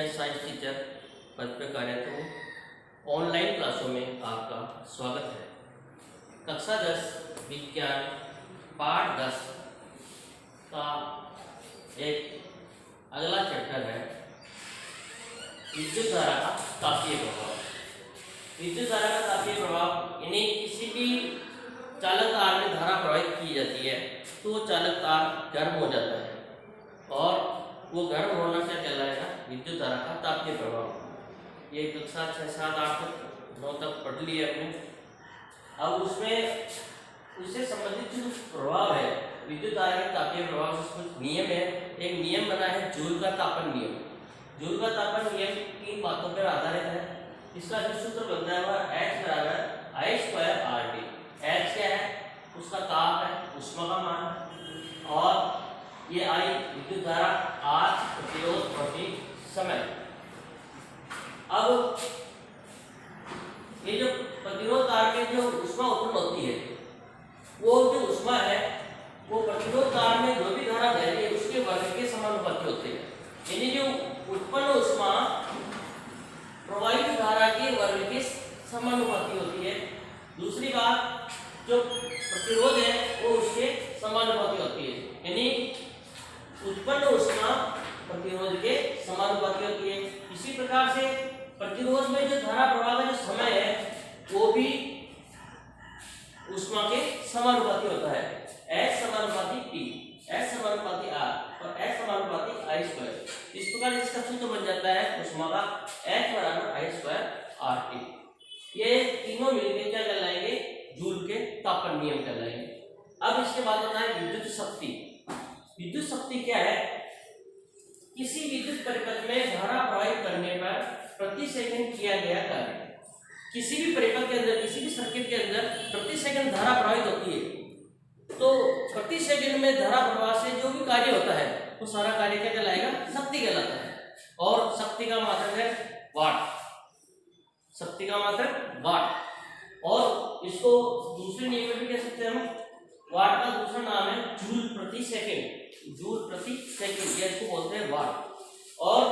मैं science teacher पद पर कार्यरत हूँ। ऑनलाइन क्लासों में आपका स्वागत है। कक्षा 10 विज्ञान पाठ 10 का एक अगला चैप्टर है विद्युत धारा का तापीय प्रभाव। विद्युत धारा का तापीय प्रभाव यानी किसी भी चालक तार में धारा प्रवाहित की जाती है तो वो चालक तार गर्म हो जाता है और वो गर्म होना क्या कहलाएगा? विद्युत धारा का तापीय प्रभाव। ये कक्षा 6, 7, 8, 9 तक पढ़ लिया हमने। अब उसमें उससे संबंधित जो प्रभाव है विद्युत धारा के तापीय प्रभाव से कुछ नियम है। एक नियम बना है जूल का तापन नियम। जूल का तापन नियम 3 बातों पर आधारित है। इसका जो सूत्र बनता है वह H बराबर I²RT। H क्या है? उसका ताप है, ऊष्मा का मान, और ये I विद्युत धारा, R प्रतिरोध प्रति समय। अब ये जो प्रतिरोध तार में जो ऊष्मा उत्पन्न होती है वो जो ऊष्मा है वो प्रतिरोध तार में जो भी धारा बह रही है उसके वर्ग के समानुपाती होते हैं। यानी जो उत्पन्न ऊष्मा प्रवाहित धारा के वर्ग के समानुपाती होती है। दूसरी बात, जो प्रतिरोध है वो उसके समानुपाती होती है। यानी उत्पन्न ऊष्मा प्रतिरोध के समानुपाती होती है। इसी प्रकार से प्रतिरोध में जो धारा प्रवाह का जो समय है वो भी ऊष्मा के समानुपाती होता है। H समानुपाती T, H समानुपाती R और H समानुपाती I²। इस प्रकार इसका सूत्र बन जाता है ऊष्मा का H बराबर I²RT। ये तीनों मिलकर क्या कहलाएंगे? जूल के तापन नियम कहलाएंगे। अब इसके बाद आता है विद्युत शक्ति। विद्युत शक्ति क्या है? किसी विद्युत परिपथ में धारा प्रवाहित करने पर प्रति सेकंड किया गया कार्य। किसी भी परिपथ के अंदर, किसी भी सर्किट के अंदर प्रति सेकंड धारा प्रवाहित होती है तो प्रति सेकंड में धारा प्रवाह से जो भी कार्य होता है वो सारा कार्य क्या कहलाएगा? शक्ति कहलाता है। और शक्ति का मात्रक है वाट। शक्ति का मात्रक वाट। और इसको दूसरे नियम में भी कह सकते हैं हम। वाट का दूसरा नाम है जूल प्रति सेकंड। जूल प्रति सेकंड ये इसको बोलते हैं वाट। और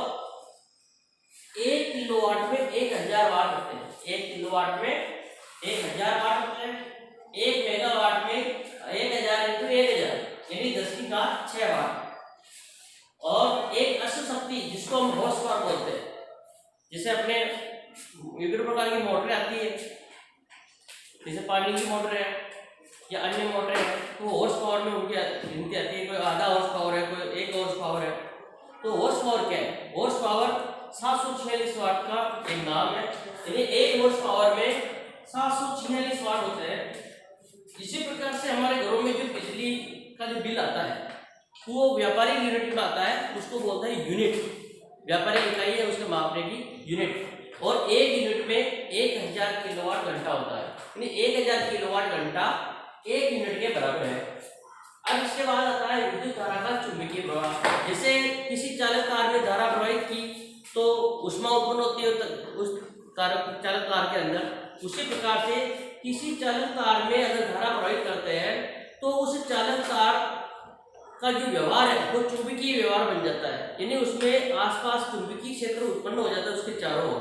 1 किलोवाट में 1000 वाट होते हैं। 1 किलोवाट में 1000 वाट होते हैं। 1 मेगावाट में 1000 × 1000 यानी 10⁶ वाट। और एक अश्व शक्ति जिसको हम हॉर्स पावर बोलते हैं, जैसे अपने विभिन्न प्रकार की मोटरें आती है, जैसे पानी की मोटर है या अन्य मोटर है, तो हॉर्स पावर में उनकी गिनती आती है। कोई आधा हॉर्स पावर है, कोई 1 हॉर्स पावर है। तो हॉर्स पावर क्या है? हॉर्स पावर 746 वाट का एक नाम है। यानी 1 हॉर्स पावर में 746 वाट होते हैं। इसी प्रकार से हमारे घरों में जो बिजली का जो बिल आता है वो व्यापारिक यूनिट में आता है, उसको बोलते हैं यूनिट। व्यापारिक इकाई है उसके मापने की यूनिट। और 1 यूनिट में 1000 किलोवाट घंटा होता है। यानी 1000 किलोवाट घंटा 1 यूनिट के बराबर है। अब इसके बाद आता है विद्युत धारा का चुंबकीय प्रवाह। जैसे किसी चालक तार में धारा प्रवाहित की तो ऊष्मा उत्पन्न होती है उस चालक तार के अंदर। उसी प्रकार से किसी चालक तार में अगर धारा प्रवाहित करते हैं तो उस चालक तार का जो व्यवहार है वो चुंबकीय व्यवहार बन जाता है। यानी उसमें आसपास चुंबकीय क्षेत्र उत्पन्न हो जाता है उसके चारों ओर।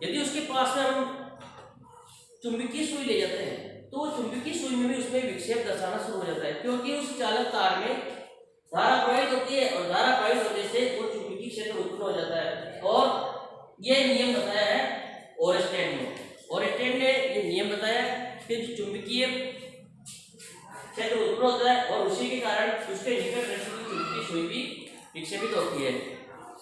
यदि उसके पास में हम चुंबकीय सुई ले जाते हैं तो चुंबकीय सुई में भी उसमें विक्षेप दर्शाना शुरू हो जाता है, क्योंकि उस चालक तार में धारा प्रवाहित होती है और धारा प्रवाहित होने से वो चुंबकीय क्षेत्र उत्पन्न हो जाता है। और यह नियम बताया है ओरस्टेड ने। ओरस्टेड ने ये नियम बताया कि जो चुंबकीय क्षेत्र उत्पन्न होता है और उसी के कारण उसके निकट रहने की चुंबकीय सुई भी विक्षेपित होती है।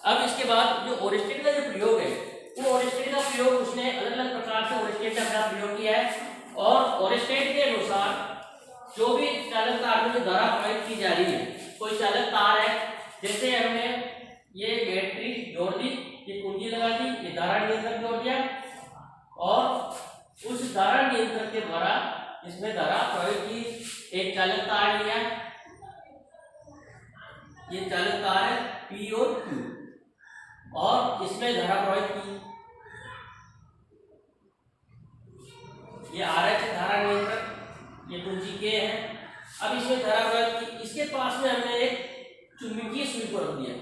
अब इसके बाद जो ओरस्टेड का जो प्रयोग है वो ओरस्टेड का प्रयोग उसने अलग अलग प्रकार से ओरस्टेड ने अपना प्रयोग किया है। और ओरस्टेड के अनुसार जो भी चालक तार में जो धारा प्रवाहित की जा रही है, कोई चालक तार है, जैसे हमने ये बैटरी जोड़ दी, ये कुंजी लगा दी, ये धारा नियंत्रक जोड़ दिया और उस धारा नियंत्रक के द्वारा इसमें धारा प्रवाहित की। एक चालक तार लिया, ये चालक तार है P और Q और इसमें धारा प्रवाहित की। ये RH धारा नियंत्रक, ये कुंजी K है। अब इसमें धारा प्रवाहित की। इसके पास में हमने एक चुंबकीय सुई को रख दिया।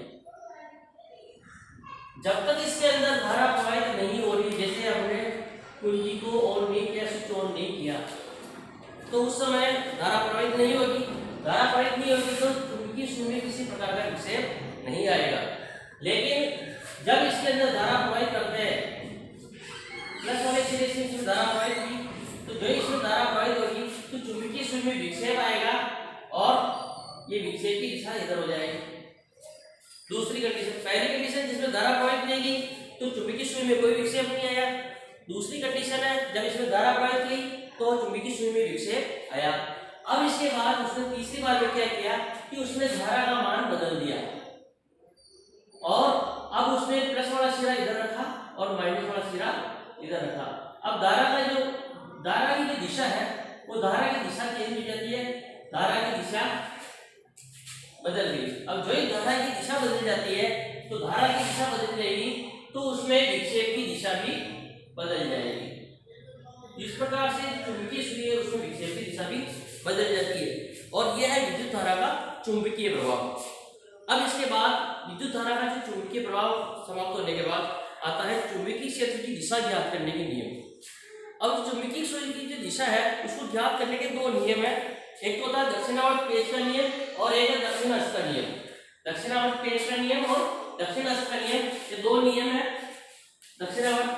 जब तक इसके अंदर धारा प्रवाहित नहीं हो रही, जैसे हमने कुंजी को ऑन नहीं किया, स्विच ऑन नहीं किया, तो उस समय धारा प्रवाहित नहीं होगी। धारा प्रवाहित नहीं होगी तो चुंबकीय सूर्य में किसी प्रकार का विक्षेप नहीं आएगा। लेकिन जब इसके अंदर धारा प्रवाहित करते हैं, प्लस वाले सिरे से इसमें धारा प्रवाहित की, तो जो इसमें धारा प्रवाहित होगी तो चुंबकीय सूर्य में विक्षेप आएगा और ये विक्षेप की दिशा इधर हो जाएगी। दूसरी कंडीशन, पहली कंडीशन जिसमें धारा प्रवाहित नहीं की तो चुंबकीय सूर्य में कोई विक्षेप नहीं आया। दूसरी कंडीशन है जब इसमें धारा प्रवाहित की तो चुंबकीय सूर्य में विक्षेप आया। अब इसके बाद उसने तीसरी बार में क्या किया कि उसने धारा का मान बदल दिया और अब उसने प्लस वाला सिरा इधर रखा और माइनस वाला सिरा इधर रखा। अब धारा की जो दिशा है वो धारा की दिशा चेंज हो जाती है, धारा की दिशा बदल गई। अब जो ही धारा की दिशा बदल जाती है तो धारा की दिशा बदल जाएगी तो उसमें विक्षेप की दिशा भी बदल जाएगी। इस प्रकार से चुंबकीय सूर्य उसमें विक्षेप की दिशा भी बदल जाती है और यह है विद्युत धारा का चुंबकीय प्रभाव। अब इसके बाद विद्युत धारा का जो चुंबकीय प्रभाव समाप्त होने के बाद आता है चुंबकीय क्षेत्र की दिशा ज्ञात करने के नियम। अब चुंबकीय क्षेत्र की जो दिशा है उसको ज्ञात करने के दो नियम है, एक तो होता है दक्षिणावर्त पेच का नियम और एक है दक्षिण अक्ष का नियम। दक्षिणावर्त पेच का नियम और दक्षिण अक्ष का नियम, ये दो नियम है। दक्षिणावर्त